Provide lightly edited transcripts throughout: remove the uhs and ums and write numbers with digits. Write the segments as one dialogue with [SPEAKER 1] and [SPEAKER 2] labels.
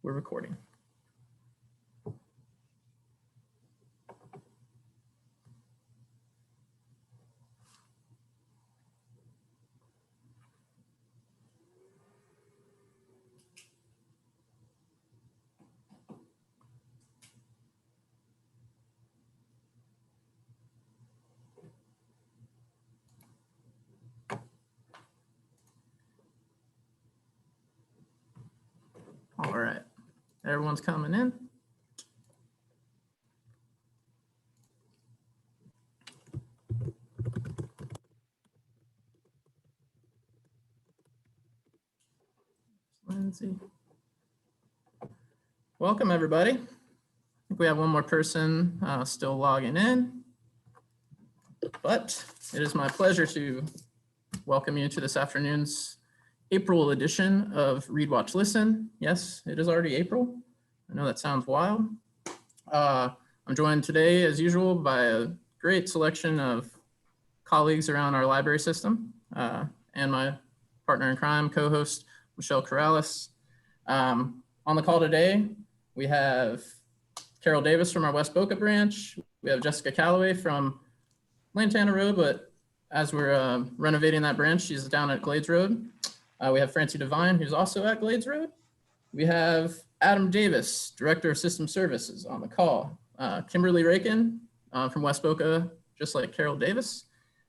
[SPEAKER 1] we're recording. All right, everyone's coming in. Lindsay. Welcome, everybody. I think we have one more person still logging in, but it is my pleasure to welcome you to this afternoon's April edition of Read, Watch, Listen. Yes, it is already April. I know that sounds wild. I'm joined today, as usual, by a great selection of colleagues around our library system and my partner in crime, co-host, Michelle Corrales. On the call today, we have Carol Davis from our West Boca branch. We have Jessica Calloway from Lantana Road, but as we're renovating that branch, she's down at Glades Road. We have Francie Devine, who's also at Glades Road. We have Adam Davis, Director of System Services, on the call. Kimberly Rakin from West Boca, just like Carol Davis.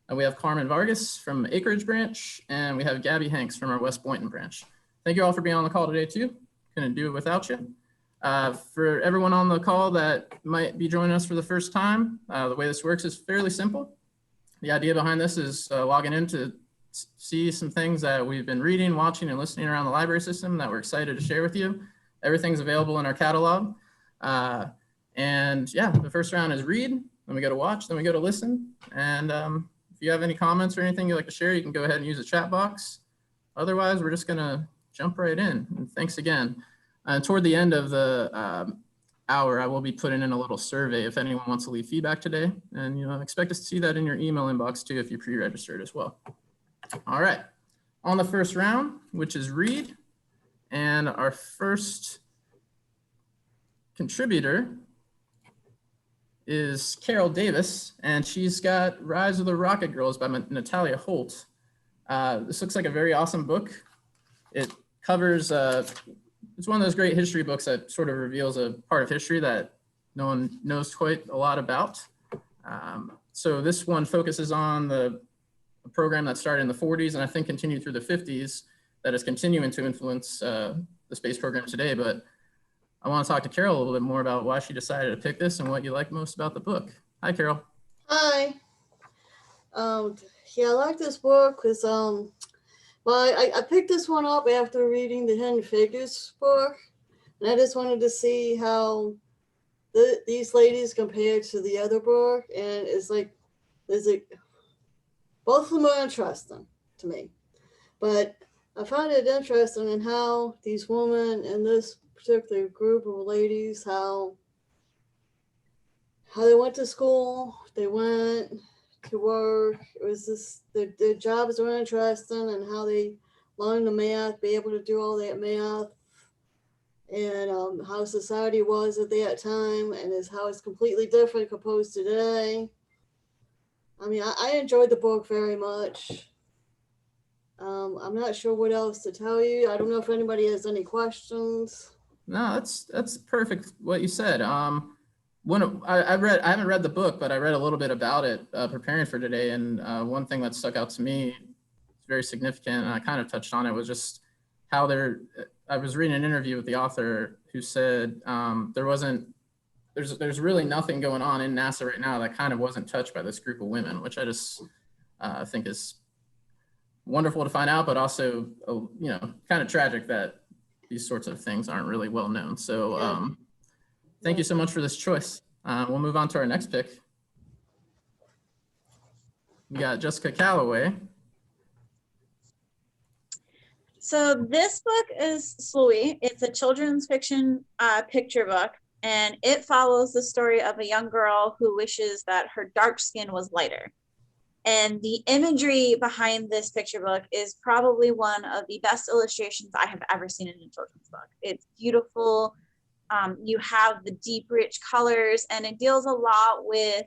[SPEAKER 1] We have Carmen Vargas from Acreage branch, and we have Gabby Hanks from our West Boynton branch. Thank you all for being on the call today too. Couldn't do it without you. For everyone on the call that might be joining us for the first time, the way this works is fairly simple. The idea behind this is logging in to see some things that we've been reading, watching, and listening around the library system that we're excited to share with you. Everything's available in our catalog. And yeah, the first round is read, then we go to watch, then we go to listen. And if you have any comments or anything you'd like to share, you can go ahead and use the chat box. Otherwise, we're just gonna jump right in. And thanks again. Toward the end of the hour, I will be putting in a little survey if anyone wants to leave feedback today. And expect to see that in your email inbox too if you pre-registered as well. All right, on the first round, which is read, and our first contributor is Carol Davis, and she's got Rise of the Rocket Girls by Natalia Holt. This looks like a very awesome book. It covers, it's one of those great history books that sort of reveals a part of history that no one knows quite a lot about. So this one focuses on the program that started in the 40s and I think continued through the 50s that is continuing to influence the space program today. But I want to talk to Carol a little bit more about why she decided to pick this and what you like most about the book. Hi, Carol.
[SPEAKER 2] Hi. Yeah, I like this book because, well, I picked this one up after reading the Hidden Figures book, and I just wanted to see how these ladies compared to the other book, and it's like, both of them are interesting to me, but I find it interesting in how these women in this particular group of ladies, how they went to school, they went to work. It was just their jobs were interesting, and how they learned the math, be able to do all that math, and how society was at that time, and how it's completely different opposed to today. I mean, I enjoyed the book very much. I'm not sure what else to tell you. I don't know if anybody has any questions.
[SPEAKER 1] No, that's perfect what you said. I haven't read the book, but I read a little bit about it preparing for today. And one thing that stuck out to me, it's very significant, and I kind of touched on it, was just how I was reading an interview with the author who said there's really nothing going on in NASA right now that kind of wasn't touched by this group of women, which I just think is wonderful to find out, but also, kind of tragic that these sorts of things aren't really well known. So thank you so much for this choice. We'll move on to our next pick. We got Jessica Calloway.
[SPEAKER 3] So this book is Sluey. It's a children's fiction picture book, and it follows the story of a young girl who wishes that her dark skin was lighter. And the imagery behind this picture book is probably one of the best illustrations I have ever seen in a children's book. It's beautiful. You have the deep, rich colors, and it deals a lot with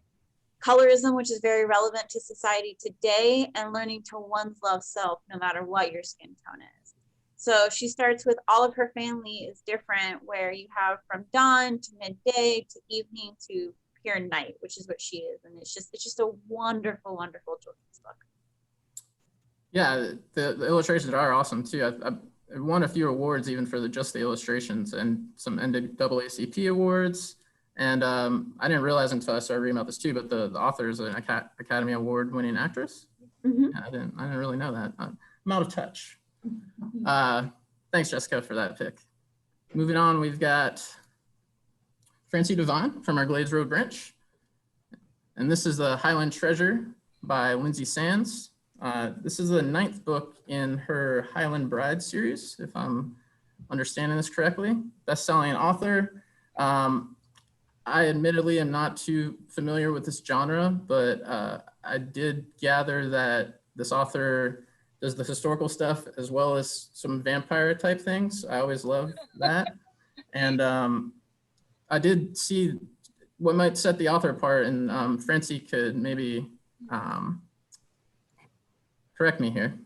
[SPEAKER 3] colorism, which is very relevant to society today, and learning to one's love self, no matter what your skin tone is. So she starts with all of her family is different, where you have from dawn to midday to evening to pure night, which is what she is. And it's just a wonderful, wonderful children's book.
[SPEAKER 1] Yeah, the illustrations are awesome too. I won a few awards even for just the illustrations, and some NAACP awards. And I didn't realize until I started reading about this too, but the author is an Academy Award winning actress.
[SPEAKER 3] Mhm.
[SPEAKER 1] I didn't really know that. I'm out of touch. Thanks, Jessica, for that pick. Moving on, we've got Francie Devine from our Glades Road branch. And this is the Highland Treasure by Lindsay Sands. This is the 9th book in her Highland Bride series, if I'm understanding this correctly. Best-selling author. I admittedly am not too familiar with this genre, but I did gather that this author does the historical stuff as well as some vampire type things. I always love that. And I did see what might set the author apart, and Francie could maybe correct me here.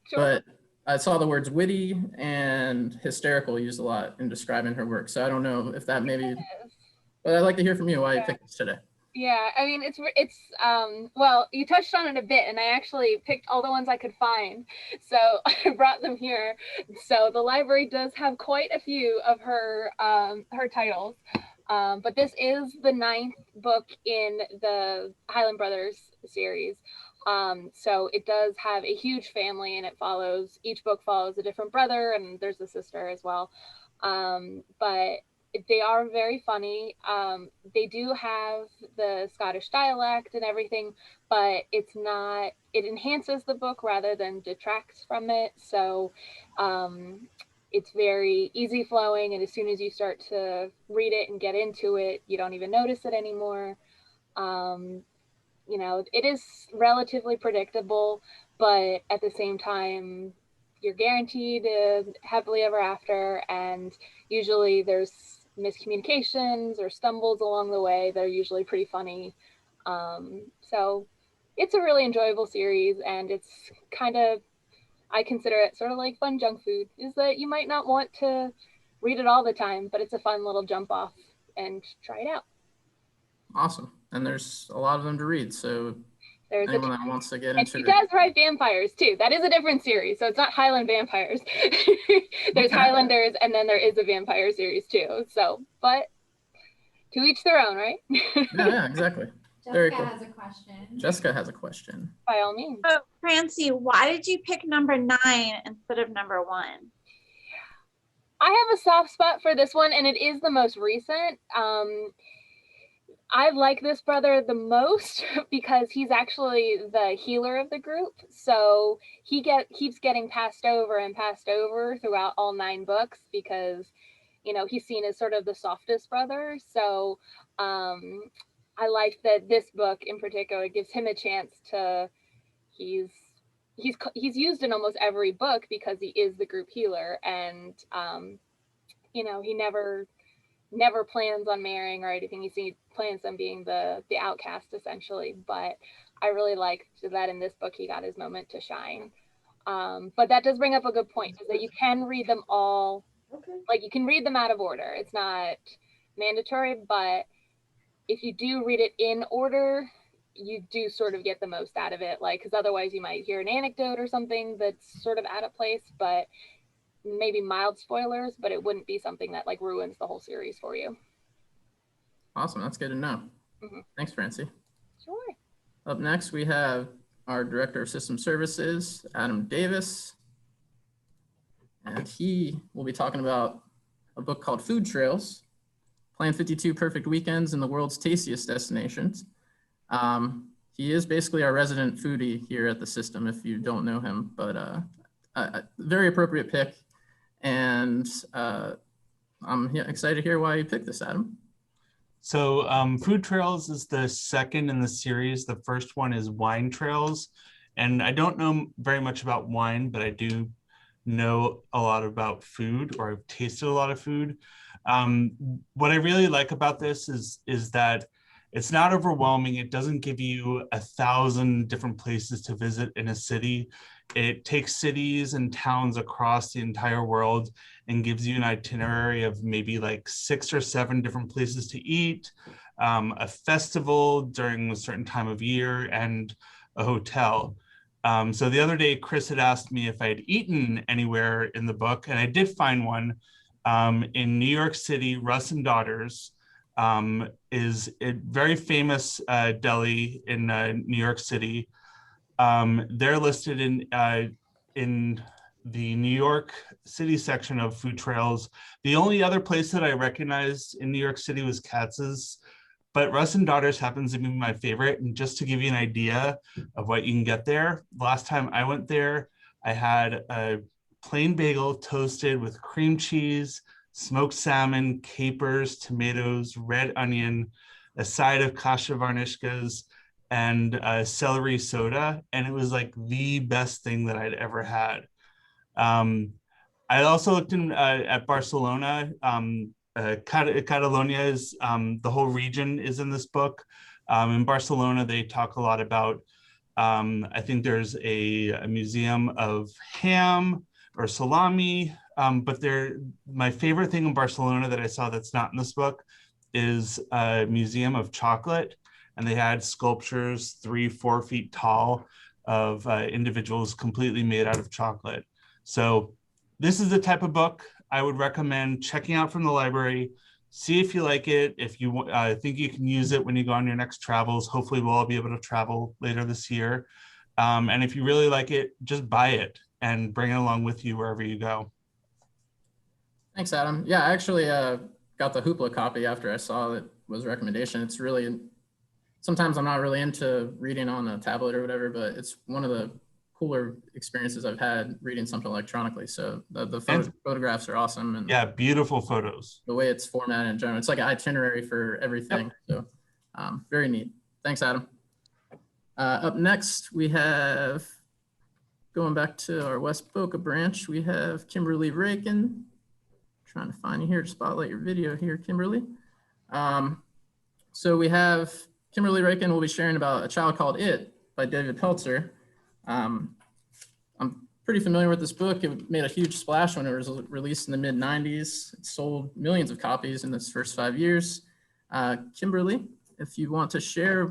[SPEAKER 4] Sure.
[SPEAKER 1] But I saw the words witty and hysterical used a lot in describing her work. So I don't know if that maybe, but I'd like to hear from you why you picked this today.
[SPEAKER 4] Yeah, I mean, it's well, you touched on it a bit, and I actually picked all the ones I could find. So I brought them here. So the library does have quite a few of her titles. But this is the 9th book in the Highland Brothers series. So it does have a huge family, and each book follows a different brother, and there's a sister as well. But they are very funny. They do have the Scottish dialect and everything, but it enhances the book rather than detracts from it. So it's very easy flowing, and as soon as you start to read it and get into it, you don't even notice it anymore. You know, it is relatively predictable, but at the same time, you're guaranteed happily ever after, and usually there's miscommunications or stumbles along the way. They're usually pretty funny. So it's a really enjoyable series, and it's kind of, I consider it sort of like fun junk food, is that you might not want to read it all the time, but it's a fun little jump off and try it out.
[SPEAKER 1] Awesome. And there's a lot of them to read. So
[SPEAKER 4] There's
[SPEAKER 1] anyone that wants to get
[SPEAKER 4] and
[SPEAKER 1] into
[SPEAKER 4] she
[SPEAKER 1] it.
[SPEAKER 4] does write vampires too. That is a different series. So it's not Highland Vampires. There's
[SPEAKER 1] Okay.
[SPEAKER 4] Highlanders, and then there is a vampire series too. So, but to each their own, right?
[SPEAKER 1] Yeah, exactly. Very
[SPEAKER 5] Jessica
[SPEAKER 1] cool.
[SPEAKER 5] has a question.
[SPEAKER 1] Jessica has a question.
[SPEAKER 4] By all means.
[SPEAKER 3] So, Francie, why did you pick number 9 instead of number 1?
[SPEAKER 4] I have a soft spot for this one, and it is the most recent. I like this brother the most because he's actually the healer of the group. So he keeps getting passed over and passed over throughout all 9 books because, you know, he's seen as sort of the softest brother. So I like that this book in particular gives him a chance to, he's used in almost every book because he is the group healer, and you know, he never plans on marrying or anything. He plans on being the outcast essentially. But I really liked that in this book he got his moment to shine. But that does bring up a good point, is that you can read them all,
[SPEAKER 2] Okay.
[SPEAKER 4] like you can read them out of order. It's not mandatory, but if you do read it in order, you do sort of get the most out of it. Like, because otherwise you might hear an anecdote or something that's sort of out of place, but maybe mild spoilers, but it wouldn't be something that like ruins the whole series for you.
[SPEAKER 1] Awesome. That's good to know.
[SPEAKER 4] Mhm.
[SPEAKER 1] Thanks, Francie.
[SPEAKER 4] Sure.
[SPEAKER 1] Up next, we have our Director of System Services, Adam Davis. And he will be talking about a book called Food Trails, Plan 52 Perfect Weekends in the World's Tastiest Destinations. He is basically our resident foodie here at the system, if you don't know him, but a very appropriate pick. And I'm excited to hear why you picked this, Adam.
[SPEAKER 5] So Food Trails is the second in the series. The first one is Wine Trails. And I don't know very much about wine, but I do know a lot about food, or I've tasted a lot of food. What I really like about this is that it's not overwhelming. It doesn't give you 1,000 different places to visit in a city. It takes cities and towns across the entire world and gives you an itinerary of maybe like 6 or 7 different places to eat, a festival during a certain time of year, and a hotel. So the other day, Chris had asked me if I had eaten anywhere in the book, and I did find one in New York City. Russ and Daughters is a very famous deli in New York City. They're listed in the New York City section of Food Trails. The only other place that I recognized in New York City was Katz's, but Russ and Daughters happens to be my favorite. And just to give you an idea of what you can get there, last time I went there, I had a plain bagel toasted with cream cheese, smoked salmon, capers, tomatoes, red onion, a side of kasha varnishkas, and celery soda. And it was like the best thing that I'd ever had. I also looked at Barcelona. Catalonia is, the whole region is in this book. In Barcelona, they talk a lot about, I think there's a museum of ham or salami, but my favorite thing in Barcelona that I saw that's not in this book is a museum of chocolate. And they had sculptures 3-4 feet tall of individuals completely made out of chocolate. So this is the type of book I would recommend checking out from the library. See if you like it. If you think you can use it when you go on your next travels. Hopefully we'll all be able to travel later this year. And if you really like it, just buy it and bring it along with you wherever you go.
[SPEAKER 1] Thanks, Adam. Yeah, I actually got the Hoopla copy after I saw that was a recommendation. It's really, sometimes I'm not really into reading on a tablet or whatever, but it's one of the cooler experiences I've had reading something electronically. So the photographs are awesome. And
[SPEAKER 5] yeah, beautiful photos.
[SPEAKER 1] The way it's formatted in general, it's like an itinerary for everything. Yep. So very neat. Thanks, Adam. Up next, we have, going back to our West Boca branch, we have Kimberly Rakin. Trying to find you here to spotlight your video here, Kimberly. So we have Kimberly Rakin will be sharing about A Child Called It by David Peltzer. I'm pretty familiar with this book. It made a huge splash when it was released in the mid-90s. It sold millions of copies in its first 5 years. Kimberly, if you want to share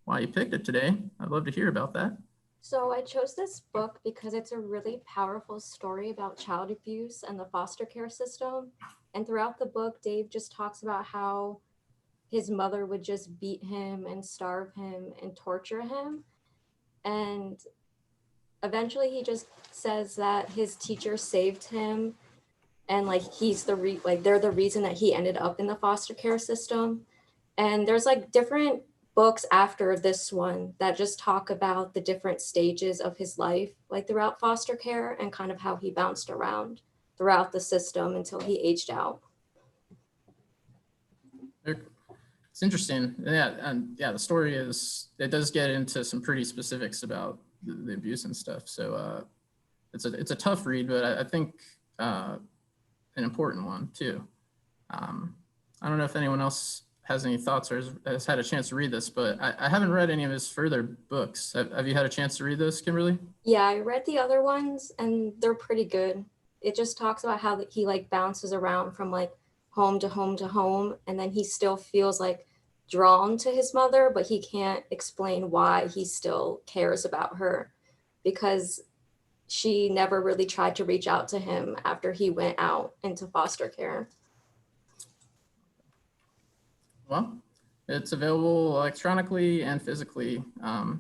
[SPEAKER 1] why you picked it today, I'd love to hear about that.
[SPEAKER 6] So I chose this book because it's a really powerful story about child abuse and the foster care system. And throughout the book, Dave just talks about how his mother would just beat him and starve him and torture him. And eventually he just says that his teacher saved him, and like he's they're the reason that he ended up in the foster care system. And there's like different books after this one that just talk about the different stages of his life, like throughout foster care, and kind of how he bounced around throughout the system until he aged out.
[SPEAKER 1] It's interesting. Yeah, and yeah, the story is, it does get into some pretty specifics about the abuse and stuff. So it's a tough read, but I think an important one too. I don't know if anyone else has any thoughts or has had a chance to read this, but I haven't read any of his further books. Have you had a chance to read this, Kimberly?
[SPEAKER 6] Yeah, I read the other ones and they're pretty good. It just talks about how he like bounces around from like home to home to home, and then he still feels like drawn to his mother, but he can't explain why he still cares about her, because she never really tried to reach out to him after he went out into foster care.
[SPEAKER 1] Well, it's available electronically and physically.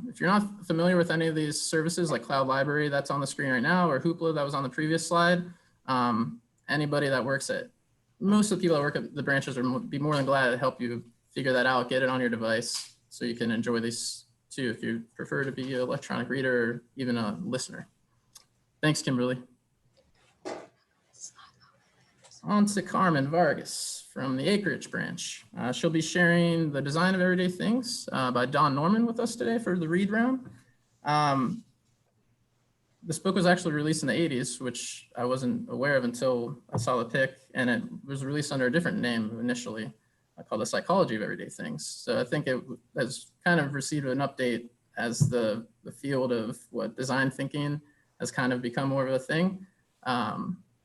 [SPEAKER 1] If you're not familiar with any of these services like Cloud Library that's on the screen right now, or Hoopla that was on the previous slide, anybody that works at, most of the people that work at the branches would be more than glad to help you figure that out, get it on your device so you can enjoy these too if you prefer to be an electronic reader or even a listener. Thanks, Kimberly. on to Carmen Vargas from the Acreage branch. She'll be sharing The Design of Everyday Things by Don Norman with us today for the read round. This book was actually released in the 80s, which I wasn't aware of until I saw the pick, and it was released under a different name initially, called The Psychology of Everyday Things. So I think it has kind of received an update as the field of what design thinking has kind of become more of a thing.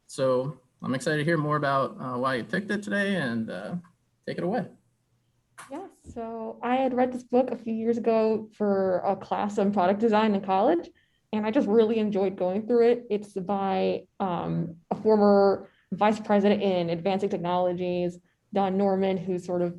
[SPEAKER 1] So I'm excited to hear more about why you picked it today, and take it away.
[SPEAKER 7] Yeah, so I had read this book a few years ago for a class on product design in college, and I just really enjoyed going through it. It's by a former vice president in advancing technologies, Don Norman, who's sort of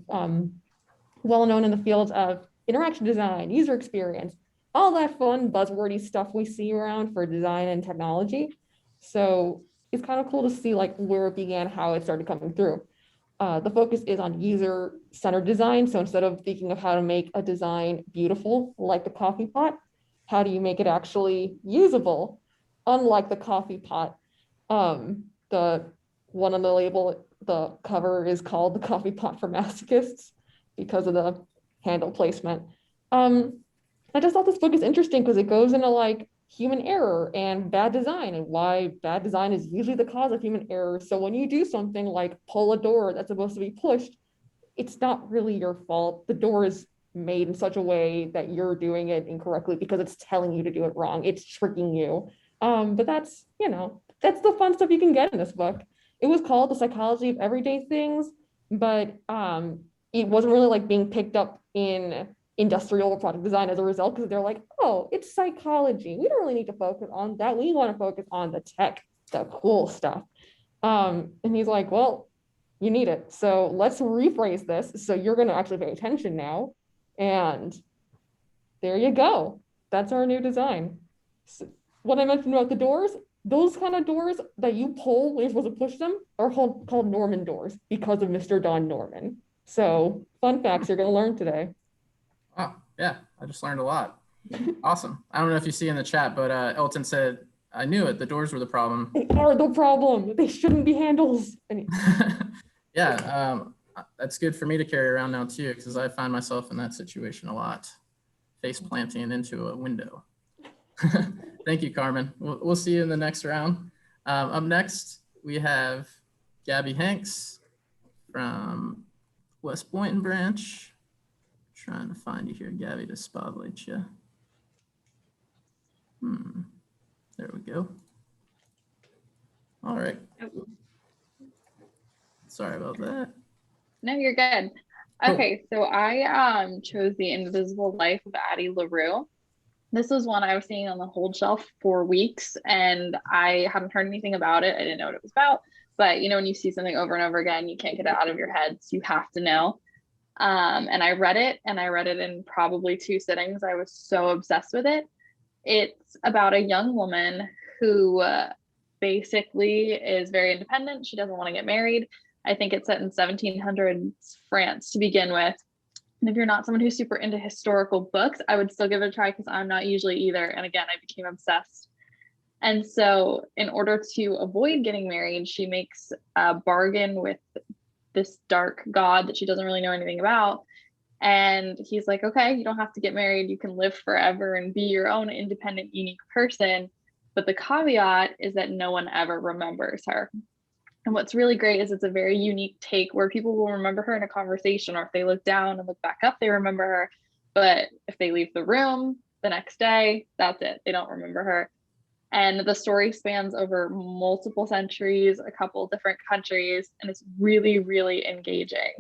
[SPEAKER 7] well known in the fields of interaction design, user experience, all that fun buzzwordy stuff we see around for design and technology. So it's kind of cool to see like where it began, how it started coming through. The focus is on user-centered design. So instead of thinking of how to make a design beautiful, like the coffee pot, how do you make it actually usable, unlike the coffee pot? The one on the label, the cover is called The Coffee Pot for Masochists because of the handle placement. I just thought this book is interesting because it goes into like human error and bad design and why bad design is usually the cause of human error. So when you do something like pull a door that's supposed to be pushed, it's not really your fault. The door is made in such a way that you're doing it incorrectly because it's telling you to do it wrong. It's tricking you. But that's, that's the fun stuff you can get in this book. It was called The Psychology of Everyday Things, but it wasn't really like being picked up in industrial product design as a result, because they're like, oh, it's psychology. We don't really need to focus on that. We want to focus on the tech, the cool stuff. And he's like, well, you need it. So let's rephrase this. So you're going to actually pay attention now. And there you go. That's our new design. So what I mentioned about the doors, those kind of doors that you pull when you're supposed to push them are called Norman doors because of Mr. Don Norman. So fun facts you're going to learn today.
[SPEAKER 1] Wow, yeah, I just learned a lot. Awesome. I don't know if you see in the chat, but Elton said, I knew it, the doors were the problem.
[SPEAKER 7] They are the problem. They shouldn't be handles.
[SPEAKER 1] Yeah, that's good for me to carry around now too, because I find myself in that situation a lot, face planting into a window. Thank you, Carmen. We'll see you in the next round. Up next, we have Gabby Hanks from West Boynton branch. Trying to find you here, Gabby, to spotlight you. There we go. All right. Sorry about that.
[SPEAKER 8] No, you're good. Okay, so I chose The Invisible Life of Addie LaRue. This was one I was seeing on the hold shelf for weeks, and I hadn't heard anything about it. I didn't know what it was about. But when you see something over and over again, you can't get it out of your head, so you have to know. And I read it in probably 2 sittings. I was so obsessed with it. It's about a young woman who basically is very independent. She doesn't want to get married. I think it's set in 1700s France to begin with. And if you're not someone who's super into historical books, I would still give it a try because I'm not usually either. And again, I became obsessed. And so in order to avoid getting married, she makes a bargain with this dark god that she doesn't really know anything about. And he's like, okay, you don't have to get married. You can live forever and be your own independent, unique person. But the caveat is that no one ever remembers her. And what's really great is it's a very unique take where people will remember her in a conversation, or if they look down and look back up, they remember her. But if they leave the room the next day, that's it. They don't remember her. And the story spans over multiple centuries, a couple different countries, and it's really, really engaging.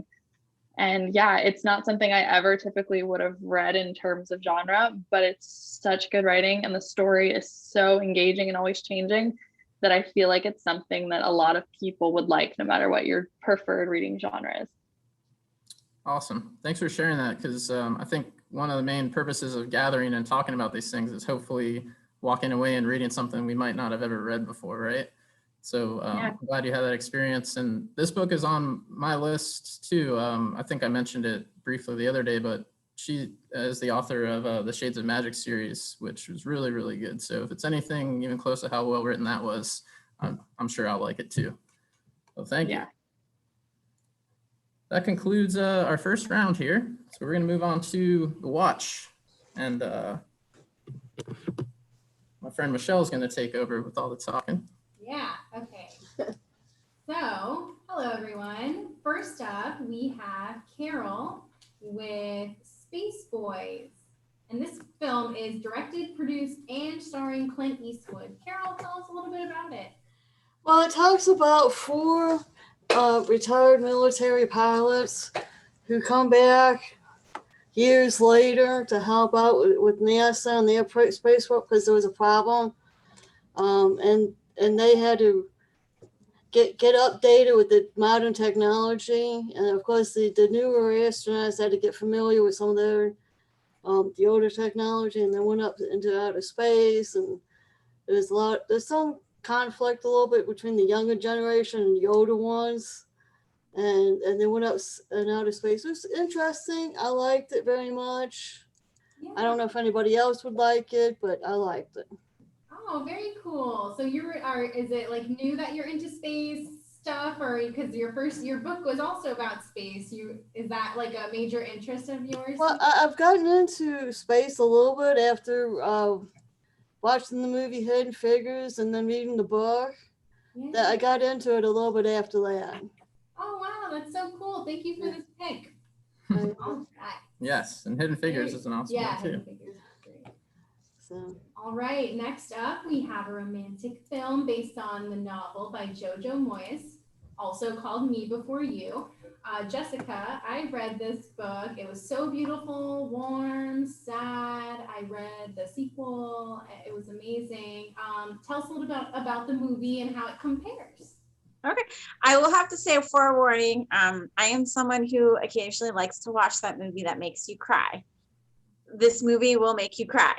[SPEAKER 8] And yeah, it's not something I ever typically would have read in terms of genre, but it's such good writing and the story is so engaging and always changing that I feel like it's something that a lot of people would like, no matter what your preferred reading genre is.
[SPEAKER 1] Awesome. Thanks for sharing that, because I think one of the main purposes of gathering and talking about these things is hopefully walking away and reading something we might not have ever read before, right? So
[SPEAKER 8] Yeah.
[SPEAKER 1] I'm glad you had that experience. And this book is on my list too. I think I mentioned it briefly the other day, but she is the author of the Shades of Magic series, which was really, really good. So if it's anything even close to how well written that was, I'm sure I'll like it too. So thank you.
[SPEAKER 9] Yeah.
[SPEAKER 1] That concludes our first round here. So we're going to move on to the watch. And my friend Michelle is going to take over with all the talking.
[SPEAKER 10] Yeah, okay. So, hello everyone. First up, we have Carol with Space Boys. And this film is directed, produced, and starring Clint Eastwood. Carol, tell us a little bit about it.
[SPEAKER 2] Well, it talks about 4 retired military pilots who come back years later to help out with NASA and their space work because there was a problem. And they had to get updated with the modern technology. And of course, the newer astronauts had to get familiar with some of their the older technology, and then went up into outer space. And there's some conflict a little bit between the younger generation and the older ones. And they went up in outer space. It was interesting. I liked it very much.
[SPEAKER 10] Yeah.
[SPEAKER 2] I don't know if anybody else would like it, but I liked it.
[SPEAKER 10] Oh, very cool. So is it like new that you're into space stuff, or because your book was also about space? Is that like a major interest of yours?
[SPEAKER 2] Well, I've gotten into space a little bit after watching the movie Hidden Figures and then reading the book.
[SPEAKER 10] Yeah.
[SPEAKER 2] That I got into it a little bit after that.
[SPEAKER 10] Oh, wow, that's so cool. Thank you for this pick. All right.
[SPEAKER 1] Yes, and Hidden Figures is an awesome
[SPEAKER 10] Yeah,
[SPEAKER 1] one too.
[SPEAKER 10] Hidden Figures is great.
[SPEAKER 2] So
[SPEAKER 10] All right, next up, we have a romantic film based on the novel by Jojo Moyes, also called Me Before You. Jessica, I read this book. It was so beautiful, warm, sad. I read the sequel. It was amazing. Tell us a little bit about the movie and how it compares.
[SPEAKER 3] Okay, I will have to say a forewarning. I am someone who occasionally likes to watch that movie that makes you cry. This movie will make you cry.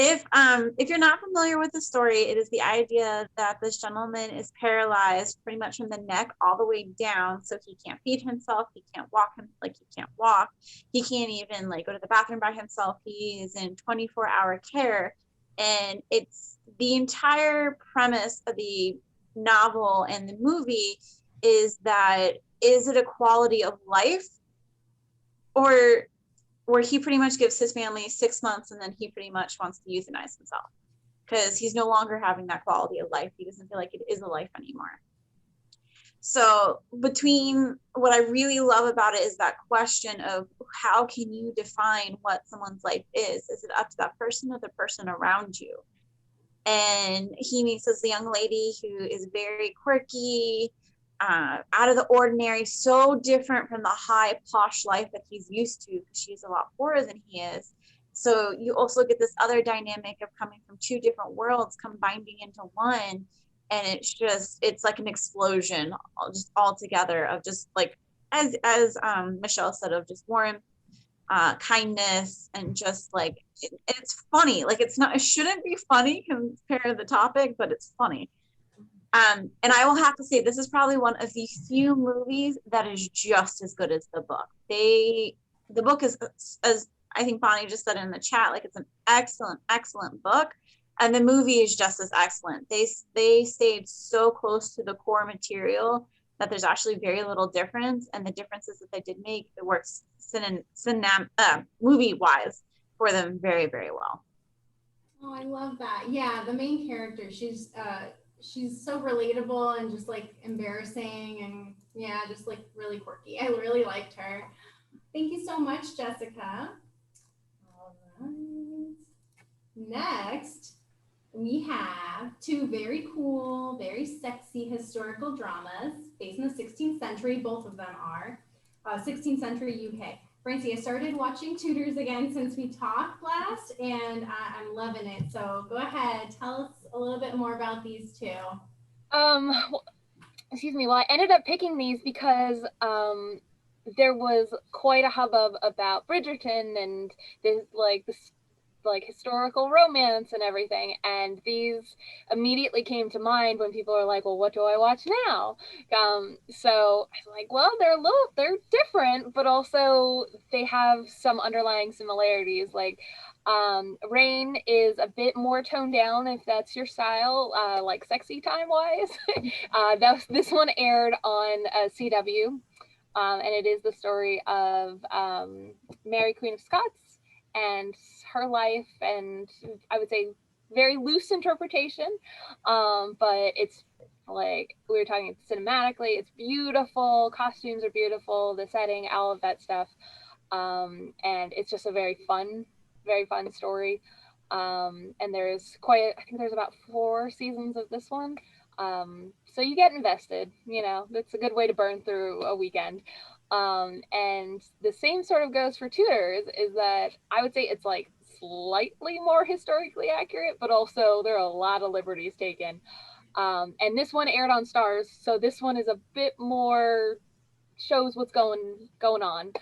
[SPEAKER 3] If you're not familiar with the story, it is the idea that this gentleman is paralyzed pretty much from the neck all the way down, so he can't feed himself, he can't walk, he can't even like go to the bathroom by himself. He is in 24-hour care, and it's the entire premise of the novel and the movie is that, is it a quality of life, or where he pretty much gives his family 6 months and then he pretty much wants to euthanize himself because he's no longer having that quality of life. He doesn't feel like it is a life anymore. So between what I really love about it is that question of how can you define what someone's life is? Is it up to that person or the person around you? And he meets this young lady who is very quirky, out of the ordinary, so different from the high posh life that he's used to because she's a lot poorer than he is. So you also get this other dynamic of coming from 2 different worlds combining into one, and it's like an explosion just all together of just like as Michelle said, of just warmth, kindness, and just like it's funny. Like it shouldn't be funny compared to the topic, but it's funny. And I will have to say, this is probably one of the few movies that is just as good as the book. The book is, as I think Bonnie just said in the chat, like it's an excellent book. And the movie is just as excellent. They stayed so close to the core material that there's actually very little difference. And the differences that they did make, it works movie-wise for them very, very well.
[SPEAKER 10] Oh, I love that. Yeah, the main character, she's so relatable and just like embarrassing and yeah, just like really quirky. I really liked her. Thank you so much, Jessica. All right. Next, we have 2 very cool, very sexy historical dramas based in the 16th century. Both of them are 16th century UK. Francie, I started watching Tudors again since we talked last, and I'm loving it. So go ahead, tell us a little bit more about these 2.
[SPEAKER 4] Excuse me. Well, I ended up picking these because there was quite a hubbub about Bridgerton and this historical romance and everything, and these immediately came to mind when people are like, well, what do I watch now? So I'm like, well, they're different, but also they have some underlying similarities. Like Rain is a bit more toned down if that's your style, like sexy time wise. This one aired on CW, and it is the story of Mary Queen of Scots and her life, and I would say very loose interpretation, but it's like we were talking cinematically, it's beautiful, costumes are beautiful, the setting, all of that stuff, and it's just a very fun story. And there's I think there's about 4 seasons of this one. So you get invested, you know, that's a good way to burn through a weekend. And the same sort of goes for Tudors, is that I would say it's like slightly more historically accurate, but also there are a lot of liberties taken. And this one aired on Stars, so this one is a bit more, shows what's going on.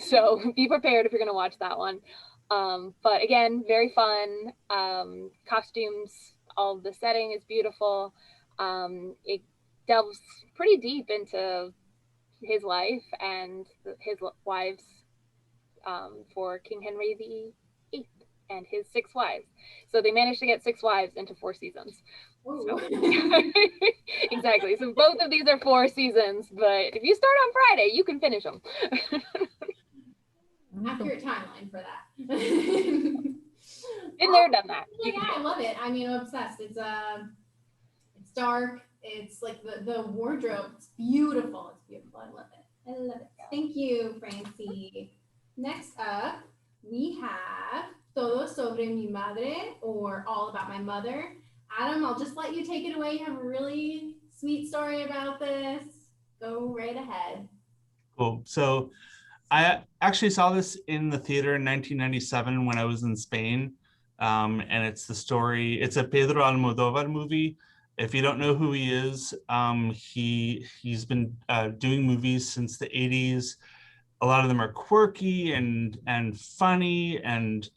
[SPEAKER 4] So be prepared if you're going to watch that one. But again, very fun. Costumes, all the setting is beautiful. It delves pretty deep into his life and his wives, for King Henry VIII and his 6 wives. So they managed to get 6 wives into 4 seasons. So, exactly. So both of these are 4 seasons, but if you start on Friday, you can finish them.
[SPEAKER 10] Accurate timeline for that.
[SPEAKER 4] Been there, done that.
[SPEAKER 10] Yeah, I love it. I mean, I'm obsessed. It's dark. It's like the wardrobe. It's beautiful. It's beautiful. I love it. I love it. Thank you, Francie. Next up, we have Todo sobre mi madre, or All About My Mother. Adam, I'll just let you take it away. You have a really sweet story about this. Go right ahead.
[SPEAKER 5] Cool. So I actually saw this in the theater in 1997 when I was in Spain. And it's the story, it's a Pedro Almodóvar movie. If you don't know who he is, he's been doing movies since the 80s. A lot of them are quirky and funny. And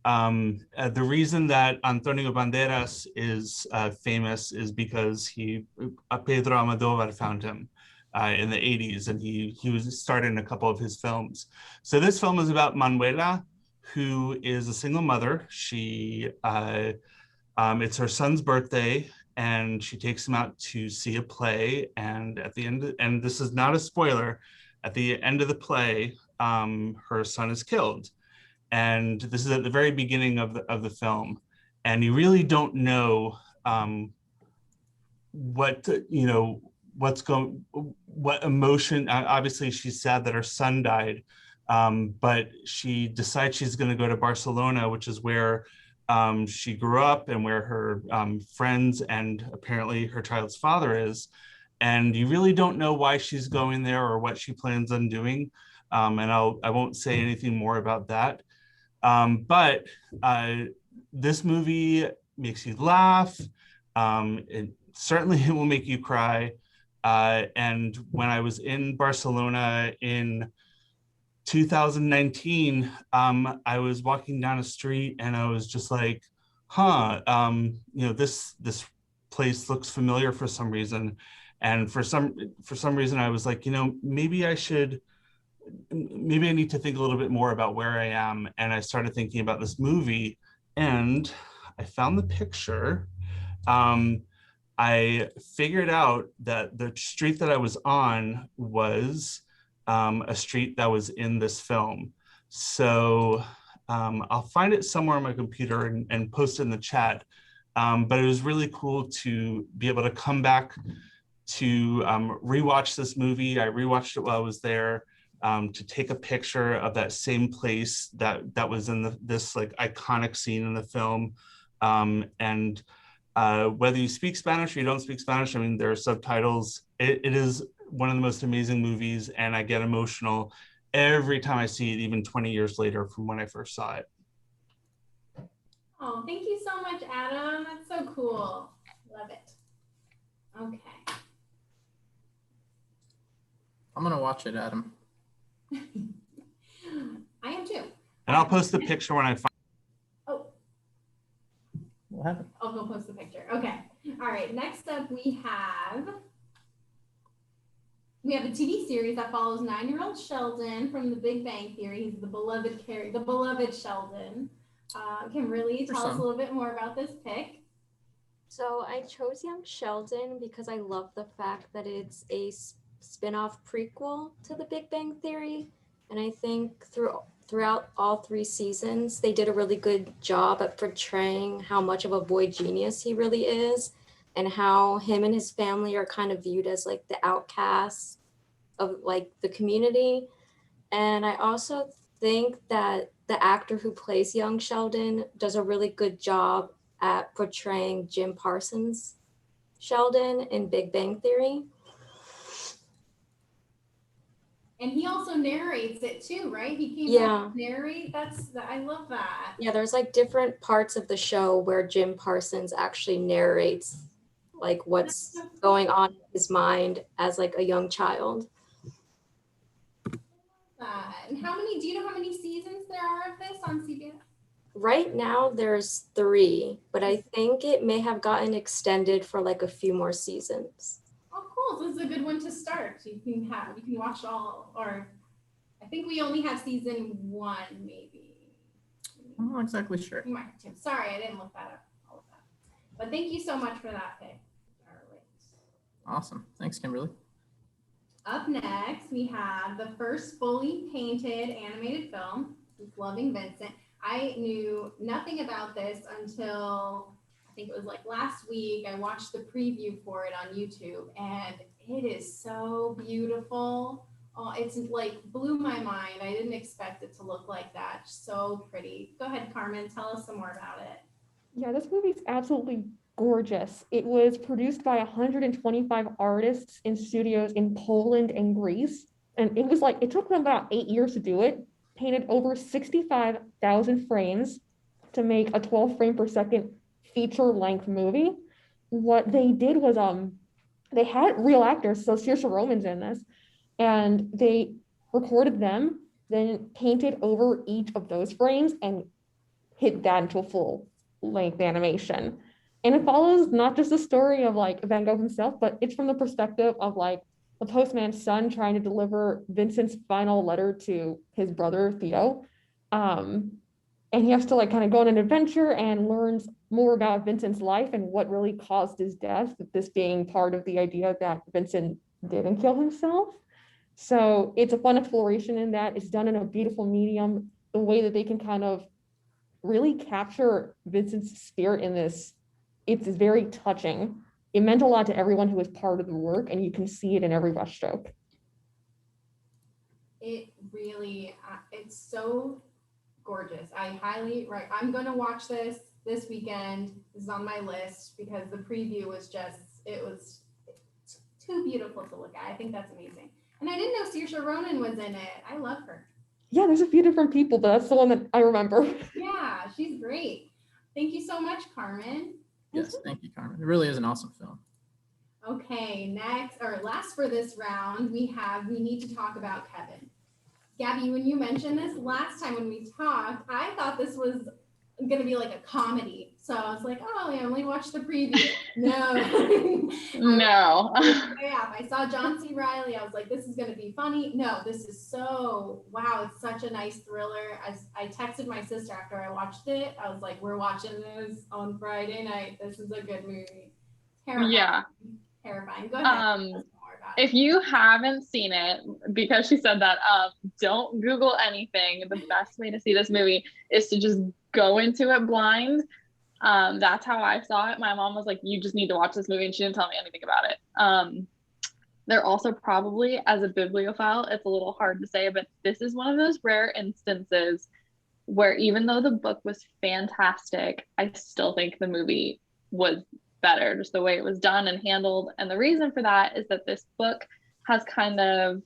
[SPEAKER 5] the reason that Antonio Banderas is famous is because Pedro Almodóvar found him in the 80s, and he was starred in a couple of his films. So this film is about Manuela, who is a single mother. She it's her son's birthday, and she takes him out to see a play. And at the end, and this is not a spoiler, at the end of the play, her son is killed. And this is at the very beginning of the film. And you really don't know what emotion. Obviously, she's sad that her son died, but she decides she's going to go to Barcelona, which is where she grew up and where her friends and apparently her child's father is. And you really don't know why she's going there or what she plans on doing. And I won't say anything more about that. But this movie makes you laugh. It certainly will make you cry. And when I was in Barcelona in 2019, I was walking down a street and I was just like, this place looks familiar for some reason. And for some reason, I was like, maybe I need to think a little bit more about where I am. And I started thinking about this movie, and I found the picture. I figured out that the street that I was on was a street that was in this film. So I'll find it somewhere on my computer and post it in the chat. But it was really cool to be able to come back to rewatch this movie. I rewatched it while I was there, to take a picture of that same place that was in this like iconic scene in the film. And whether you speak Spanish or you don't speak Spanish, I mean, there are subtitles. It is one of the most amazing movies, and I get emotional every time I see it, even 20 years later from when I first saw it.
[SPEAKER 10] Oh, thank you so much, Adam. That's so cool. Love it. Okay.
[SPEAKER 1] I'm gonna watch it, Adam.
[SPEAKER 10] I am too.
[SPEAKER 5] And I'll post the picture when I find.
[SPEAKER 10] Oh.
[SPEAKER 1] What happened?
[SPEAKER 10] Oh, he'll post the picture. Okay. All right. Next up, we have a TV series that follows 9-year-old Sheldon from The Big Bang Theory. He's the beloved Sheldon. Kimberly,
[SPEAKER 1] For
[SPEAKER 10] tell us a
[SPEAKER 1] some.
[SPEAKER 10] little bit more about this pick.
[SPEAKER 6] So I chose Young Sheldon because I love the fact that it's a spin-off prequel to The Big Bang Theory. And I think throughout all 3 seasons, they did a really good job at portraying how much of a boy genius he really is and how him and his family are kind of viewed as like the outcasts of like the community. And I also think that the actor who plays young Sheldon does a really good job at portraying Jim Parsons Sheldon in Big Bang Theory.
[SPEAKER 10] And he also narrates it too, right? He came
[SPEAKER 6] Yeah.
[SPEAKER 10] back to narrate. I love that.
[SPEAKER 6] Yeah, there's like different parts of the show where Jim Parsons actually narrates like what's going on in his mind as like a young child.
[SPEAKER 10] And do you know how many seasons there are of this on CBS?
[SPEAKER 6] Right now there's 3, but I think it may have gotten extended for like a few more seasons.
[SPEAKER 10] Oh, cool. So this is a good one to start. You can watch all, or I think we only have season 1, maybe.
[SPEAKER 1] I'm not exactly sure.
[SPEAKER 10] You might have 2. Sorry, I didn't look that up. All of that. But thank you so much for that pick. All right.
[SPEAKER 1] Awesome. Thanks, Kimberly.
[SPEAKER 10] Up next, we have the first fully painted animated film, Loving Vincent. I knew nothing about this until I think it was like last week. I watched the preview for it on YouTube, and it is so beautiful. Oh, it's like blew my mind. I didn't expect it to look like that. So pretty. Go ahead, Carmen. Tell us some more about it.
[SPEAKER 7] Yeah, this movie's absolutely gorgeous. It was produced by 125 artists in studios in Poland and Greece. And it took them about 8 years to do it, painted over 65,000 frames to make a 12 frame per second feature length movie. What they did was they had real actors, so Saoirse Roman's in this, and they recorded them, then painted over each of those frames and hit that into a full length animation. And it follows not just the story of like Van Gogh himself, but it's from the perspective of like the postman's son trying to deliver Vincent's final letter to his brother Theo. And he has to like kind of go on an adventure and learns more about Vincent's life and what really caused his death, this being part of the idea that Vincent didn't kill himself. So it's a fun exploration in that. It's done in a beautiful medium, the way that they can kind of really capture Vincent's spirit in this. It's very touching. It meant a lot to everyone who was part of the work, and you can see it in every brushstroke.
[SPEAKER 10] It really, it's so gorgeous. I'm going to watch this weekend. This is on my list because the preview was it's too beautiful to look at. I think that's amazing. And I didn't know Saoirse Ronan was in it. I love her.
[SPEAKER 7] Yeah, there's a few different people, but that's the one that I remember.
[SPEAKER 10] Yeah, she's great. Thank you so much, Carmen.
[SPEAKER 1] Yes, thank you, Carmen. It really is an awesome film.
[SPEAKER 10] Okay, last for this round, we need to talk about Kevin. Gabby, when you mentioned this last time when we talked, I thought this was going to be like a comedy. So I was like, oh, yeah, only watch the preview. No.
[SPEAKER 8] No.
[SPEAKER 10] Yeah, I saw John C. Reilly. I was like, this is going to be funny. No, this is wow, it's such a nice thriller. As I texted my sister after I watched it, I was like, we're watching this on Friday night. This is a good movie. Terrifying.
[SPEAKER 8] Yeah.
[SPEAKER 10] Terrifying. Go ahead.
[SPEAKER 8] If you haven't seen it, because she said that, don't Google anything. The best way to see this movie is to just go into it blind. That's how I saw it. My mom was like, you just need to watch this movie, and she didn't tell me anything about it. They're also probably, as a bibliophile, it's a little hard to say, but this is one of those rare instances where even though the book was fantastic, I still think the movie was better, just the way it was done and handled. And the reason for that is that this book has the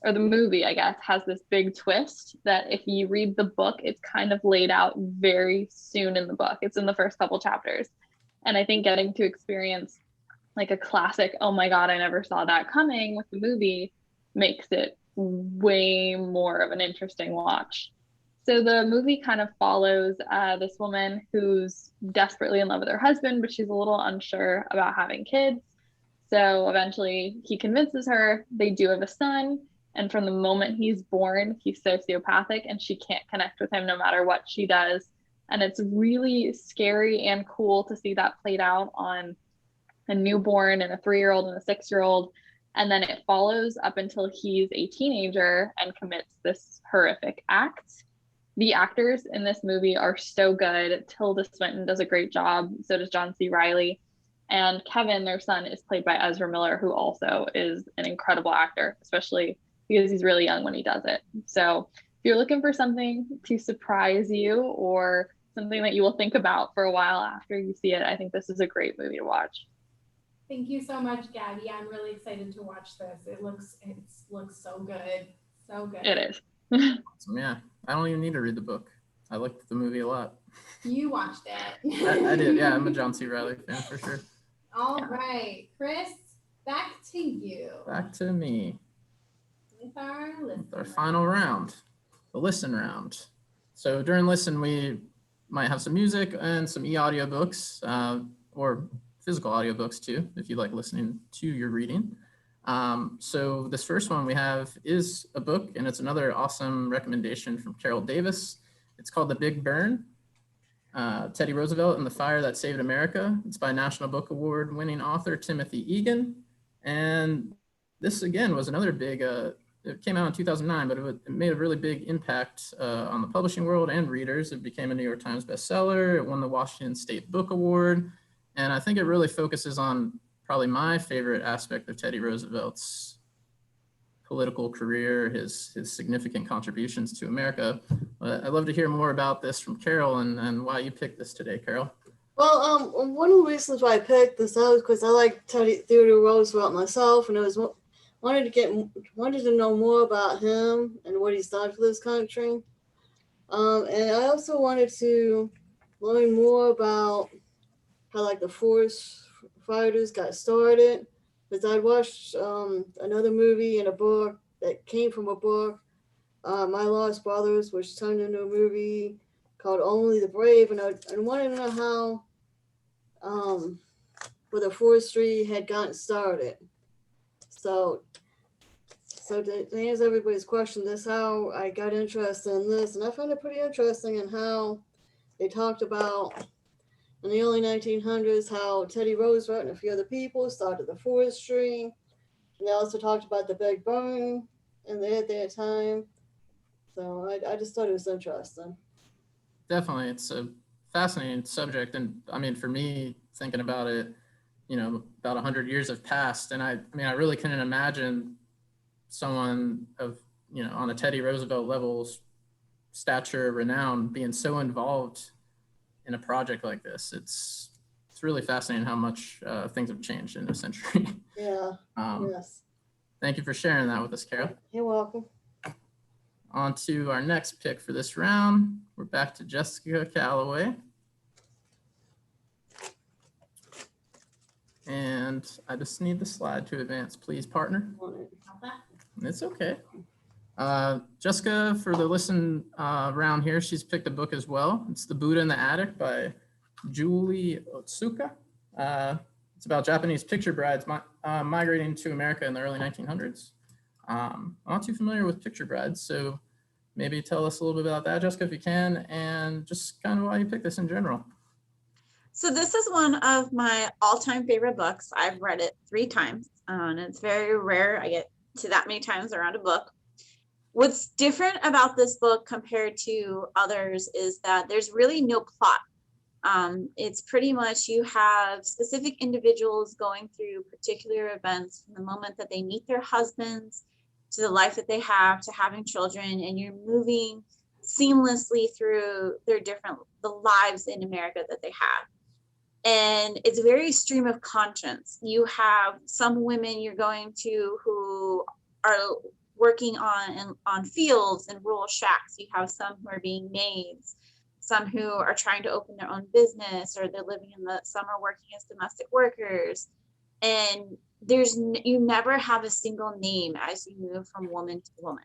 [SPEAKER 8] movie, I guess, has this big twist that if you read the book, it's kind of laid out very soon in the book. It's in the first couple chapters. And I think getting to experience like a classic, oh my God, I never saw that coming with the movie makes it way more of an interesting watch. So the movie kind of follows this woman who's desperately in love with her husband, but she's a little unsure about having kids. So eventually he convinces her. They do have a son. And from the moment he's born, he's sociopathic and she can't connect with him no matter what she does. And it's really scary and cool to see that played out on a newborn and a 3-year-old and a 6-year-old. And then it follows up until he's a teenager and commits this horrific act. The actors in this movie are so good. Tilda Swinton does a great job. So does John C. Reilly. And Kevin, their son, is played by Ezra Miller, who also is an incredible actor, especially because he's really young when he does it. So if you're looking for something to surprise you or something that you will think about for a while after you see it, I think this is a great movie to watch.
[SPEAKER 10] Thank you so much, Gabby. I'm really excited to watch this. It looks so good. So good.
[SPEAKER 8] It is.
[SPEAKER 1] Awesome, yeah. I don't even need to read the book. I liked the movie a lot.
[SPEAKER 10] You watched it.
[SPEAKER 1] I did, yeah. I'm a John C. Reilly fan for sure.
[SPEAKER 10] All right, Chris, back to you.
[SPEAKER 1] Back to me.
[SPEAKER 10] With our
[SPEAKER 1] Final round, the listen round. So during listen, we might have some music and some e-audiobooks or physical audiobooks too, if you like listening to your reading. So this first one we have is a book, and it's another awesome recommendation from Carol Davis. It's called The Big Burn, Teddy Roosevelt and the Fire That Saved America. It's by National Book Award winning author Timothy Egan. And this again was another big, it came out in 2009, but it made a really big impact on the publishing world and readers. It became a New York Times bestseller. It won the Washington State Book Award. And I think it really focuses on probably my favorite aspect of Teddy Roosevelt's political career, his significant contributions to America. I'd love to hear more about this from Carol and why you picked this today, Carol.
[SPEAKER 2] Well, one of the reasons why I picked this out is because I like Theodore Roosevelt myself, and I was wanted to know more about him and what he's done for this country. And I also wanted to learn more about how like the forest fighters got started, because I'd watched another movie and a book that came from a book, My Lost Brothers, which turned into a movie called Only the Brave, and I wanted to know how where the forestry had gotten started. So to answer everybody's question, that's how I got interested in this, and I found it pretty interesting in how they talked about in the early 1900s how Teddy Roosevelt and a few other people started the forestry, and they also talked about the Big Burn at that time. So I just thought it was interesting.
[SPEAKER 1] Definitely, it's a fascinating subject, and I mean, for me, thinking about it, you know, about 100 years have passed, and I mean, I really couldn't imagine someone of, you know, on a Teddy Roosevelt level's stature, renown, being so involved in a project like this. It's really fascinating how much things have changed in a century.
[SPEAKER 2] Yeah. Yes.
[SPEAKER 1] Thank you for sharing that with us, Carol.
[SPEAKER 2] You're welcome.
[SPEAKER 1] On to our next pick for this round. We're back to Jessica Calloway. And I just need the slide to advance, please, partner. It's okay. Jessica, for the listen round here, she's picked a book as well. It's The Buddha in the Attic by Julie Otsuka. It's about Japanese picture brides migrating to America in the early 1900s. I'm not too familiar with picture brides, so maybe tell us a little bit about that, Jessica, if you can, and just kind of why you picked this in general.
[SPEAKER 3] So this is one of my all-time favorite books. I've read it 3 times, and it's very rare I get to that many times around a book. What's different about this book compared to others is that there's really no plot. It's pretty much you have specific individuals going through particular events from the moment that they meet their husbands to the life that they have to having children, and you're moving seamlessly through the lives in America that they have. And it's very stream of conscience. You have some women you're going to who are working on fields and rural shacks. You have some who are being maids, some who are trying to open their own business, or they're living in the summer working as domestic workers. And you never have a single name as you move from woman to woman.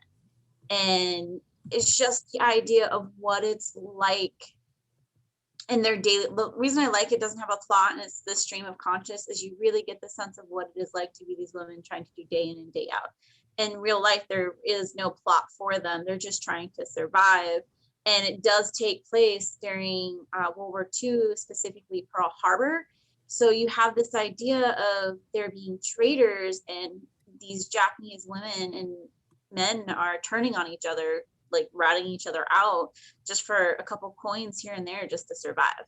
[SPEAKER 3] And it's just the idea of what it's like in their daily. The reason I like it doesn't have a plot and it's the stream of conscious is you really get the sense of what it is like to be these women trying to do day in and day out. In real life, there is no plot for them. They're just trying to survive. And it does take place during World War II, specifically Pearl Harbor. So you have this idea of there being traitors, and these Japanese women and men are turning on each other, like ratting each other out just for a couple coins here and there just to survive.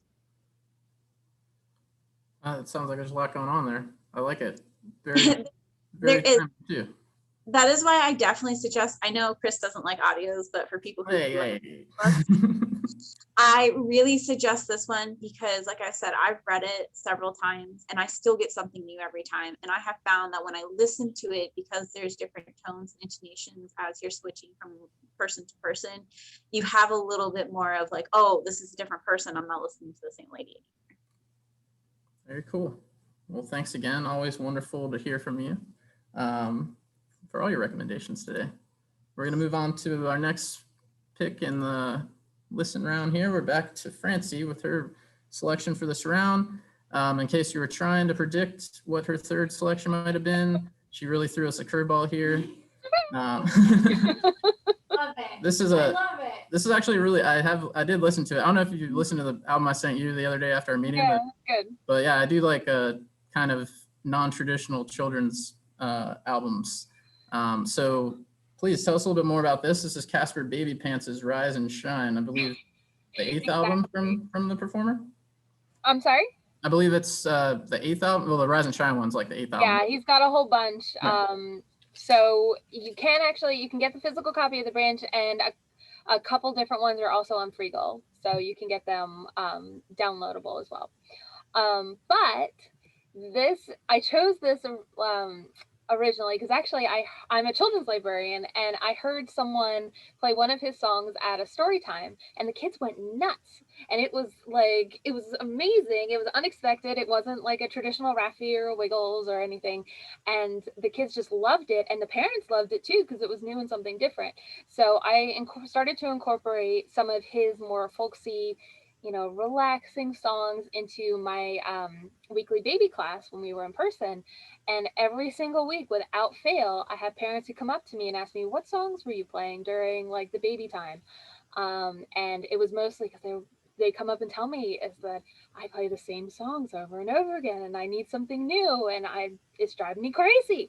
[SPEAKER 1] It sounds like there's a lot going on there. I like it. Very,
[SPEAKER 3] There is.
[SPEAKER 1] timely too.
[SPEAKER 3] That is why I definitely suggest, I know Chris doesn't like audios, but for people who do like I really suggest this one because, like I said, I've read it several times and I still get something new every time. And I have found that when I listen to it, because there's different tones and intonations as you're switching from person to person, you have a little bit more of like, oh, this is a different person. I'm not listening to the same lady.
[SPEAKER 1] Very cool. Well, thanks again. Always wonderful to hear from you for all your recommendations today. We're going to move on to our next pick in the listen round here. We're back to Francie with her selection for this round. In case you were trying to predict what her third selection might have been, she really threw us a curveball here.
[SPEAKER 10] Love it.
[SPEAKER 1] This is
[SPEAKER 10] I love it.
[SPEAKER 1] This is actually really, I did listen to it. I don't know if you listened to the album I sent you the other day after our meeting,
[SPEAKER 4] Yeah, good.
[SPEAKER 1] but yeah, I do like a kind of non-traditional children's albums. So please tell us a little bit more about this. This is Caspar Babypants' Rise and Shine, I believe the 8th album from the performer.
[SPEAKER 4] I'm sorry?
[SPEAKER 1] I believe it's the 8th album. Well, the Rise and Shine one's like the 8th album.
[SPEAKER 4] Yeah, he's got a whole bunch.
[SPEAKER 1] Right.
[SPEAKER 4] So you can get the physical copy of the branch, and a couple different ones are also on Freegal. So you can get them downloadable as well. But I chose this originally because actually I'm a children's librarian, and I heard someone play one of his songs at a story time, and the kids went nuts. And it was amazing. It was unexpected. It wasn't like a traditional Raffi or Wiggles or anything. And the kids just loved it. And the parents loved it too, because it was new and something different. So I started to incorporate some of his more folksy, relaxing songs into my weekly baby class when we were in person. And every single week, without fail, I had parents who come up to me and ask me, what songs were you playing during like the baby time? And it was mostly because they come up and tell me is that I play the same songs over and over again, and I need something new, and it's driving me crazy,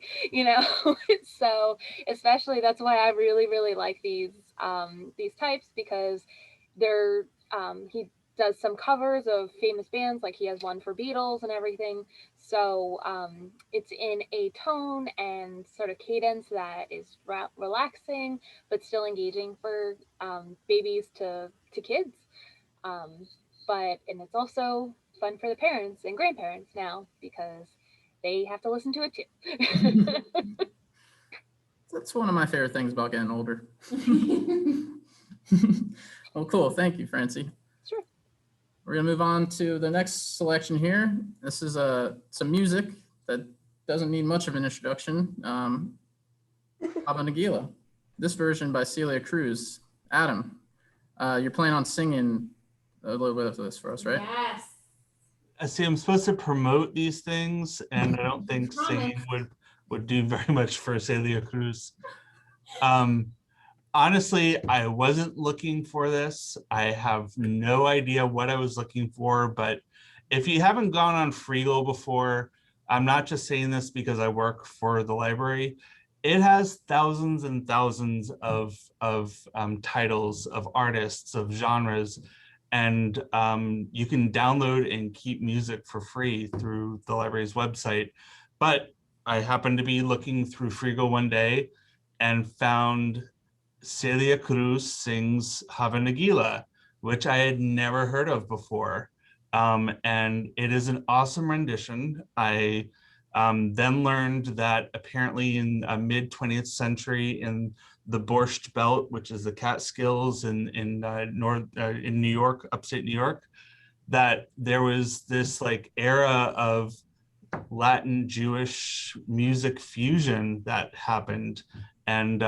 [SPEAKER 4] So especially that's why I really, really like these types, because he does some covers of famous bands, like he has one for Beatles and everything. So it's in a tone and sort of cadence that is relaxing, but still engaging for babies to kids. And it's also fun for the parents and grandparents now, because they have to listen to it too.
[SPEAKER 1] That's one of my favorite things about getting older. Well, cool. Thank you, Francie.
[SPEAKER 4] Sure.
[SPEAKER 1] We're going to move on to the next selection here. This is some music that doesn't need much of an introduction. Hava Nagila. This version by Celia Cruz. Adam, you're planning on singing a little bit of this for us, right?
[SPEAKER 10] Yes.
[SPEAKER 5] I see. I'm supposed to promote these things, and I don't think singing would do very much for Celia Cruz. Honestly, I wasn't looking for this. I have no idea what I was looking for, but if you haven't gone on Freegal before, I'm not just saying this because I work for the library. It has thousands and thousands of titles, of artists, of genres, and you can download and keep music for free through the library's website. But I happened to be looking through Freegal one day and found Celia Cruz sings Hava Nagila, which I had never heard of before. And it is an awesome rendition. I then learned that apparently in mid 20th century in the Borscht Belt, which is the Catskills in New York, upstate New York, that there was this like era of Latin Jewish music fusion that happened. And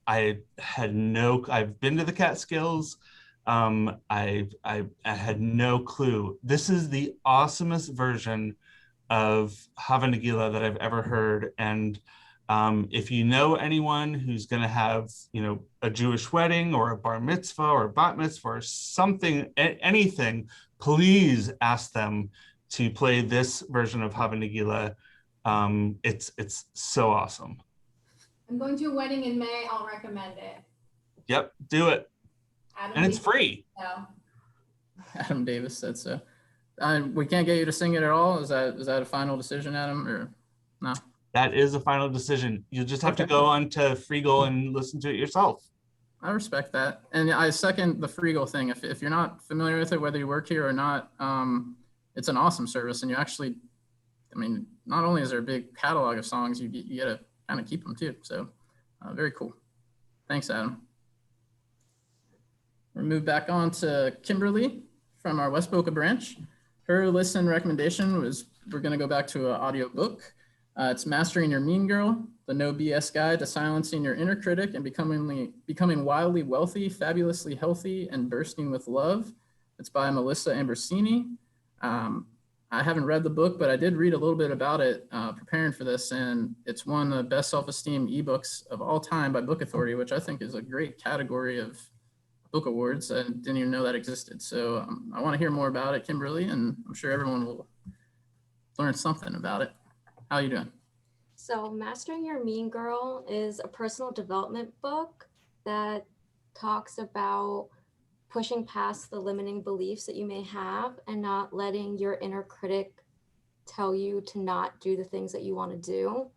[SPEAKER 5] I've been to the Catskills. I had no clue. This is the awesomest version of Hava Nagila that I've ever heard. And If you know anyone who's going to have, a Jewish wedding or a bar mitzvah or a bat mitzvah or something, anything, please ask them to play this version of Hava Nagila. It's so awesome.
[SPEAKER 10] I'm going to a wedding in May. I'll recommend it.
[SPEAKER 5] Yep, do it.
[SPEAKER 10] Adam
[SPEAKER 5] And it's
[SPEAKER 10] Davis,
[SPEAKER 5] free.
[SPEAKER 10] so.
[SPEAKER 1] Adam Davis said so. We can't get you to sing it at all. Is that a final decision, Adam, or no?
[SPEAKER 5] That is a final decision. You'll just have to
[SPEAKER 1] Okay.
[SPEAKER 5] go on to Freegal and listen to it yourself.
[SPEAKER 1] I respect that. And I second the Freegal thing. If you're not familiar with it, whether you work here or not, it's an awesome service. And you actually, not only is there a big catalog of songs, you get to kind of keep them too. So very cool. Thanks, Adam. We'll move back on to Kimberly from our West Boca branch. Her listen recommendation was, we're going to go back to an audio book. It's Mastering Your Mean Girl, the No BS Guide to Silencing Your Inner Critic and Becoming Wildly Wealthy, Fabulously Healthy, and Bursting with Love. It's by Melissa Ambrosini. I haven't read the book, but I did read a little bit about it preparing for this, and it's one of the best self-esteem ebooks of all time by Book Authority, which I think is a great category of book awards. I didn't even know that existed. So I want to hear more about it, Kimberly, and I'm sure everyone will learn something about it. How are you doing?
[SPEAKER 6] So Mastering Your Mean Girl is a personal development book that talks about pushing past the limiting beliefs that you may have and not letting your inner critic tell you to not do the things that you want to do.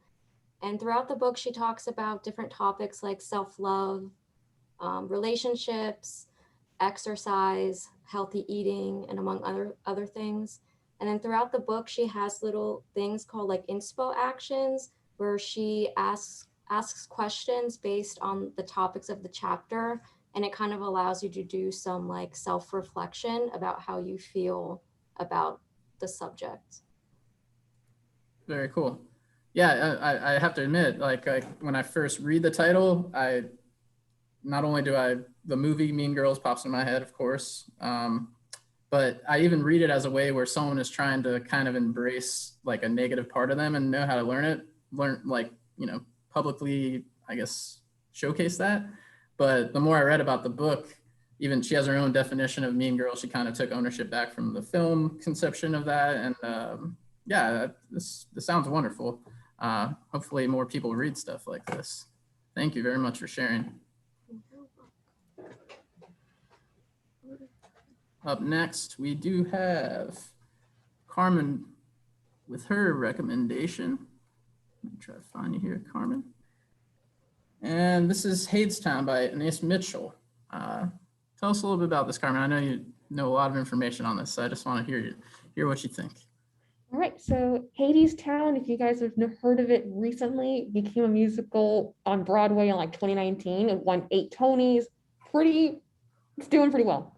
[SPEAKER 6] And throughout the book, she talks about different topics like self-love, relationships, exercise, healthy eating, and among other things. And then throughout the book, she has little things called like inspo actions, where she asks questions based on the topics of the chapter. And it kind of allows you to do some like self-reflection about how you feel about the subject.
[SPEAKER 1] Very cool. Yeah, I have to admit, like when I first read the title, the movie Mean Girls pops in my head, of course. But I even read it as a way where someone is trying to kind of embrace like a negative part of them and know how to publicly, I guess, showcase that. But the more I read about the book, even she has her own definition of Mean Girl. She kind of took ownership back from the film conception of that. And this sounds wonderful. Hopefully more people read stuff like this. Thank you very much for sharing. Up next, we do have Carmen with her recommendation. Let me try to find you here, Carmen. And this is Hadestown by Anais Mitchell. Tell us a little bit about this, Carmen. I know you know a lot of information on this, so I just want to hear what you think.
[SPEAKER 7] All right, so Hadestown, if you guys have heard of it recently, became a musical on Broadway in like 2019. It won 8 Tonys. It's doing pretty well.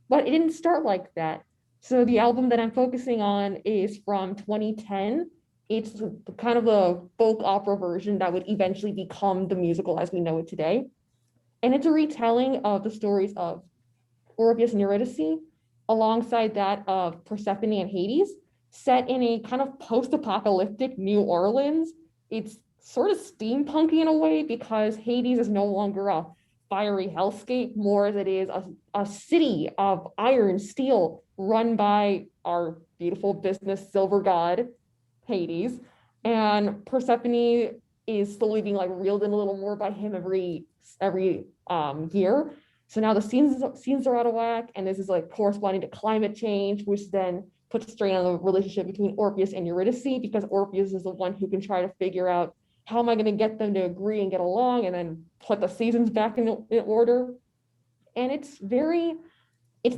[SPEAKER 7] But it didn't start like that. So the album that I'm focusing on is from 2010. It's kind of a folk opera version that would eventually become the musical as we know it today. And it's a retelling of the stories of Orpheus and Eurydice, alongside that of Persephone and Hades, set in a kind of post-apocalyptic New Orleans. It's sort of steampunky in a way because Hades is no longer a fiery hellscape, more as it is a city of iron steel run by our beautiful business silver god, Hades. And Persephone is slowly being like reeled in a little more by him every year. So now the scenes are out of whack, and this is like corresponding to climate change, which then puts strain on the relationship between Orpheus and Eurydice, because Orpheus is the one who can try to figure out how am I going to get them to agree and get along and then put the seasons back in order. And it's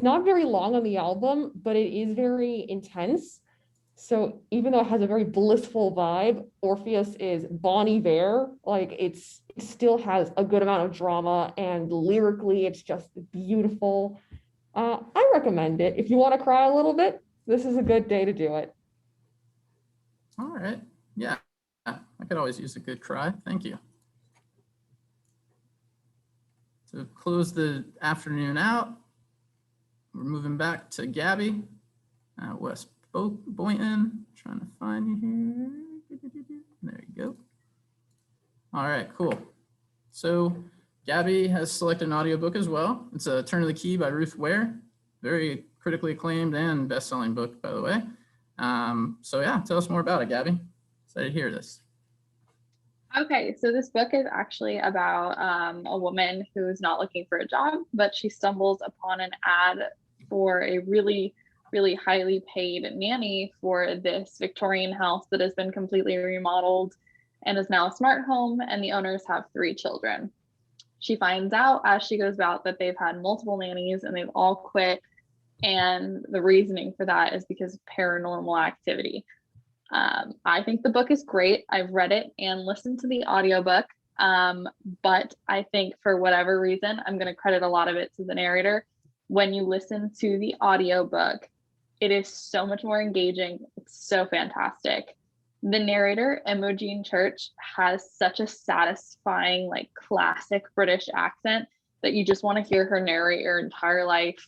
[SPEAKER 7] not very long on the album, but it is very intense. So even though it has a very blissful vibe, Orpheus is Bon Iver. Like it still has a good amount of drama, and lyrically it's just beautiful. I recommend it. If you want to cry a little bit, this is a good day to do it.
[SPEAKER 1] All right. Yeah, I could always use a good cry. Thank you. To close the afternoon out, we're moving back to Gabby at West Boynton. Trying to find you here. There you go. All right, cool. So Gabby has selected an audiobook as well. It's a Turn of the Key by Ruth Ware. Very critically acclaimed and best-selling book, by the way. So yeah, tell us more about it, Gabby. Excited to hear this.
[SPEAKER 8] Okay, so this book is actually about a woman who's not looking for a job, but she stumbles upon an ad for a really, really highly paid nanny for this Victorian house that has been completely remodeled and is now a smart home, and the owners have 3 children. She finds out as she goes about that they've had multiple nannies and they've all quit, and the reasoning for that is because of paranormal activity. I think the book is great. I've read it and listened to the audiobook, but I think for whatever reason, I'm going to credit a lot of it to the narrator. When you listen to the audiobook, it is so much more engaging. It's so fantastic. The narrator, Imogen Church, has such a satisfying, like classic British accent that you just want to hear her narrate your entire life.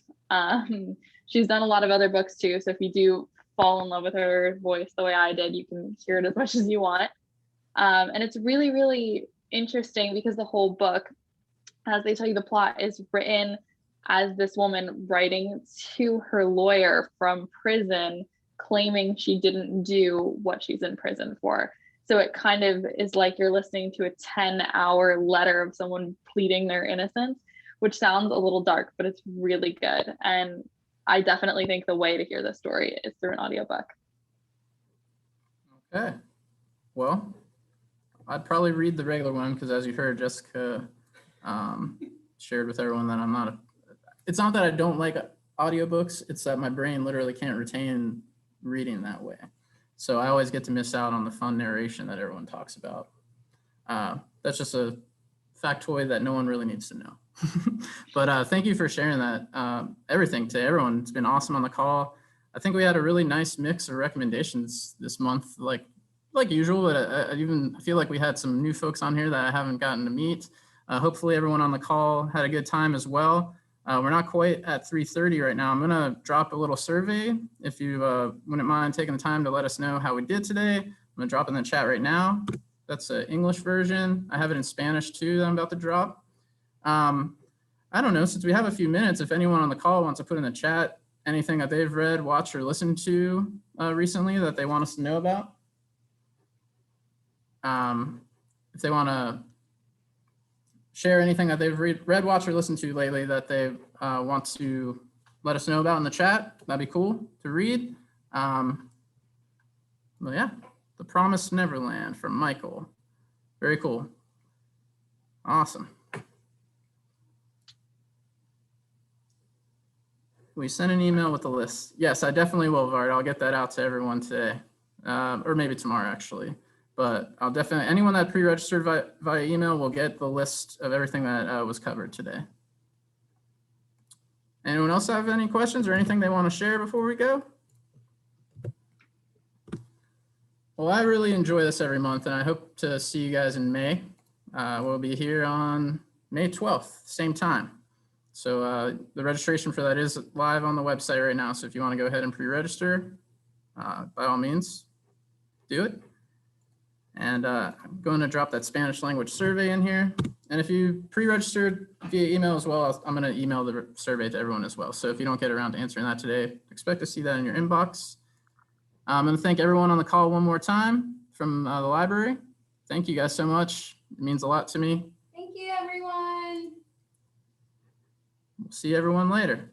[SPEAKER 8] She's done a lot of other books too, so if you do fall in love with her voice the way I did, you can hear it as much as you want. And it's really, really interesting because the whole book, as they tell you the plot, is written as this woman writing to her lawyer from prison, claiming she didn't do what she's in prison for. So it kind of is like you're listening to a 10-hour letter of someone pleading their innocence, which sounds a little dark, but it's really good. And I definitely think the way to hear the story is through an audiobook.
[SPEAKER 1] Okay. Well, I'd probably read the regular one because, as you heard, Jessica shared with everyone that I'm not it's not that I don't like audiobooks, it's that my brain literally can't retain reading that way. So I always get to miss out on the fun narration that everyone talks about. That's just a factoid that no one really needs to know. But thank you for sharing that, everything to everyone. It's been awesome on the call. I think we had a really nice mix of recommendations this month, like usual, but I even feel like we had some new folks on here that I haven't gotten to meet. Hopefully everyone on the call had a good time as well. We're not quite at 3:30 right now. I'm gonna drop a little survey. If you wouldn't mind taking the time to let us know how we did today. I'm gonna drop in the chat right now. That's an English version. I have it in Spanish too that I'm about to drop. I don't know, since we have a few minutes, if anyone on the call wants to put in the chat anything that they've read, watched, or listened to recently that they want us to know about. If they want to share anything that they've read, watched, or listened to lately that they want to let us know about in the chat, that'd be cool to read. Well, yeah, The Promised Neverland from Michael. Very cool. Awesome. We sent an email with the list. Yes, I definitely will, Vard. I'll get that out to everyone today, or maybe tomorrow actually. But I'll definitely, anyone that pre-registered via email will get the list of everything that was covered today. Anyone else have any questions or anything they want to share before we go? Well, I really enjoy this every month, and I hope to see you guys in May. We'll be here on May 12th, same time. So the registration for that is live on the website right now. So if you want to go ahead and pre-register, by all means, do it. And I'm going to drop that Spanish language survey in here. And if you pre-registered via email as well, I'm going to email the survey to everyone as well. So if you don't get around to answering that today, expect to see that in your inbox. I'm going to thank everyone on the call one more time from the library. Thank you guys so much. It means a lot to me.
[SPEAKER 10] Thank you, everyone.
[SPEAKER 1] We'll see everyone later.